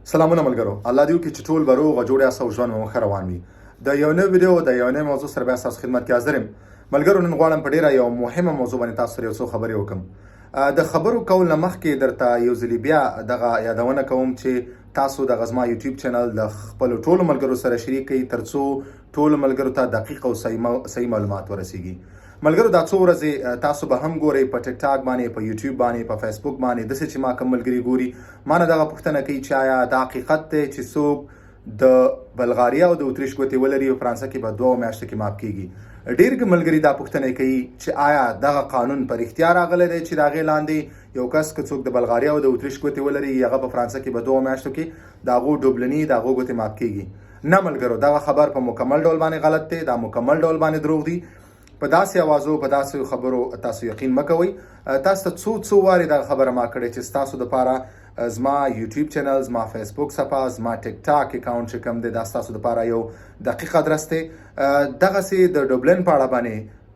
سلامونه ملګرو، الله دې وکړي چې ټول به روغ جوړ یاست او ژوند مو ښه روان وي. د یو نوې ویډیو د یو نوې موضوع سره بیا ستاسو خدمت کې حاضر یم. ملګرو، نن غواړم په ډېره یو مهمه موضوع باندې تاسو سره یو څو خبرې وکړم. د خبرو کول نه مخکې درته یو ځلې بیا دغه یادونه کوم چې تاسو د زما یوټیوب چینل د خپلو ټولو ملګرو سره شریک کړئ ترڅو ټولو ملګرو ته دقیق او صحیح معلومات ورسیږي. ملګرو، دا څو ورځې تاسو به هم ګورئ په ټیک ټاک باندې، په یوټیوب باندې، په فیسبوک باندې، داسې چې ما کوم ملګري ګوري ما نه دغه پوښتنه کوي چې آیا دا حقیقت دی چې څوک د بلغاریا او د اتریش ګوتې ولري او فرانسه کې به 2 میاشتو کې معاف کیږي؟ ډېر ملګري دا پوښتنه کوي چې آیا دغه قانون په رښتیا راغلی دی چې د هغې لاندې یو کس که څوک د بلغاریا او د اتریش ګوتې ولري هغه په فرانسه کې به 2 میاشتو کې د هغو ډوبلني د هغو ګوتې معاف کیږي؟ نه ملګرو، دغه خبر په مکمل ډول باندې غلط دی، دا مکمل ډول باندې دروغ دی. په داسې اوازو په داسې خبرو تاسو یقین مه کوئ. تاسو ته څو وارې دغه خبره ما کړې چې ستاسو دپاره زما یوټیوب چینل، زما فیسبوک صفحه، زما ټیک ټاک اکاونټ چې کوم دی دا ستاسو دپاره یو دقیق ادرس دی. دغسې د ډوبلن په اړه باندې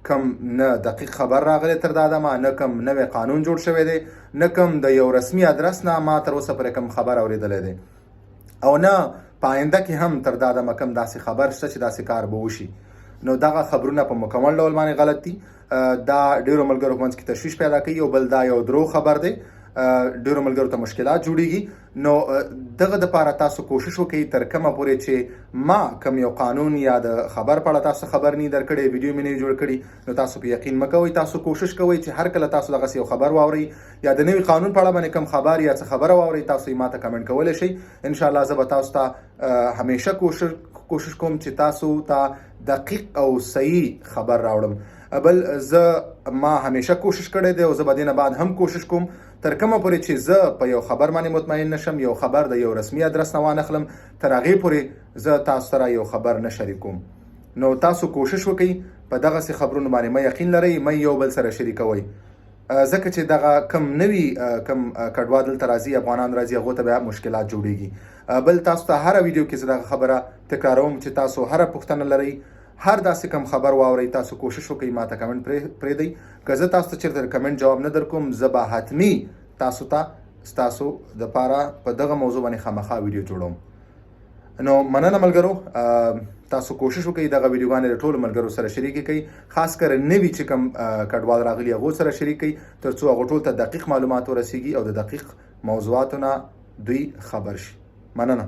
کوم نه دقیق خبر راغلی تر دا دمه، نه کوم نوی قانون جوړ شوی دی، نه کوم د یو رسمي ادرس نه ما تر اوسه پورې کوم خبر اورېدلی دی، او نه په آینده کې هم تر دا دمه کوم داسې خبر شته چې داسې کار به وشي. نو دغه خبرونه په مکمل ډول باندې غلط دي. دا ډیرو ملګرو په منځ کې تشویش پیدا کوي، او بل دا یو دروغ خبر دی. ډیرو ملګرو ته مشکلات جوړیږي. نو دغه دپاره تاسو کوشش وکړئ تر کومه پورې چې ما کوم یو قانون یا د خبر په اړه تاسو خبر نه درکړی، ویډیو مې نه جوړ کړي، نو تاسو په یقین مه کوئ. تاسو کوشش کوئ چې هر کله تاسو دغسې یو خبر واورئ یا د نوي قانون په اړه باندې کوم خبر یا څه خبره واورئ، تاسو یې ما ته کمنټ کولی شئ. انشاءالله زه به تاسو ته همیشه کوشش کوم چې تاسو ته دقیق او صحیح خبر راوړم. بل ما همیشه کوشش کړی دی او زه به دې نه بعد هم کوشش کوم تر کومه پورې چې زه په یو خبر باندې مطمئن نشم، یو خبر د یو رسمي ادرس نه وانخلم، تر هغې پورې زه تاسو سره یو خبر نه شریکوم. نو تاسو کوشش وکړئ په دغسې خبرونو باندې مه یقین لرئ، مه یو بل سره شریکوئ، ځکه چې دغه کم نوي کم کډوا دلته راځي، افغانان راځي، هغو ته بیا مشکلات جوړیږي. بل تاسو ته هره ویډیو کې زه دغه خبره تکراروم چې تاسو هره پوښتنه لرئ، هر داسې کم خبر واورئ، تاسو کوشش وکړئ ما ته کمنټ پرېږدئ. که زه تاسو ته چېرته کمنټ جواب نه درکوم، زه به حتمي تاسو ته ستاسو دپاره په دغه موضوع باندې خامخا ویډیو جوړوم. نو مننه ملګرو، تاسو کوشش وکړئ دغه ویډیوګانې د ټولو ملګرو سره شریکې کړئ، خاص کر نوي چې کوم کډوال راغلي هغو سره شریک کړئ تر څو هغو ټول ته دقیق معلومات ورسیږي او د دقیق موضوعاتو نه دوی خبر شي. مننه.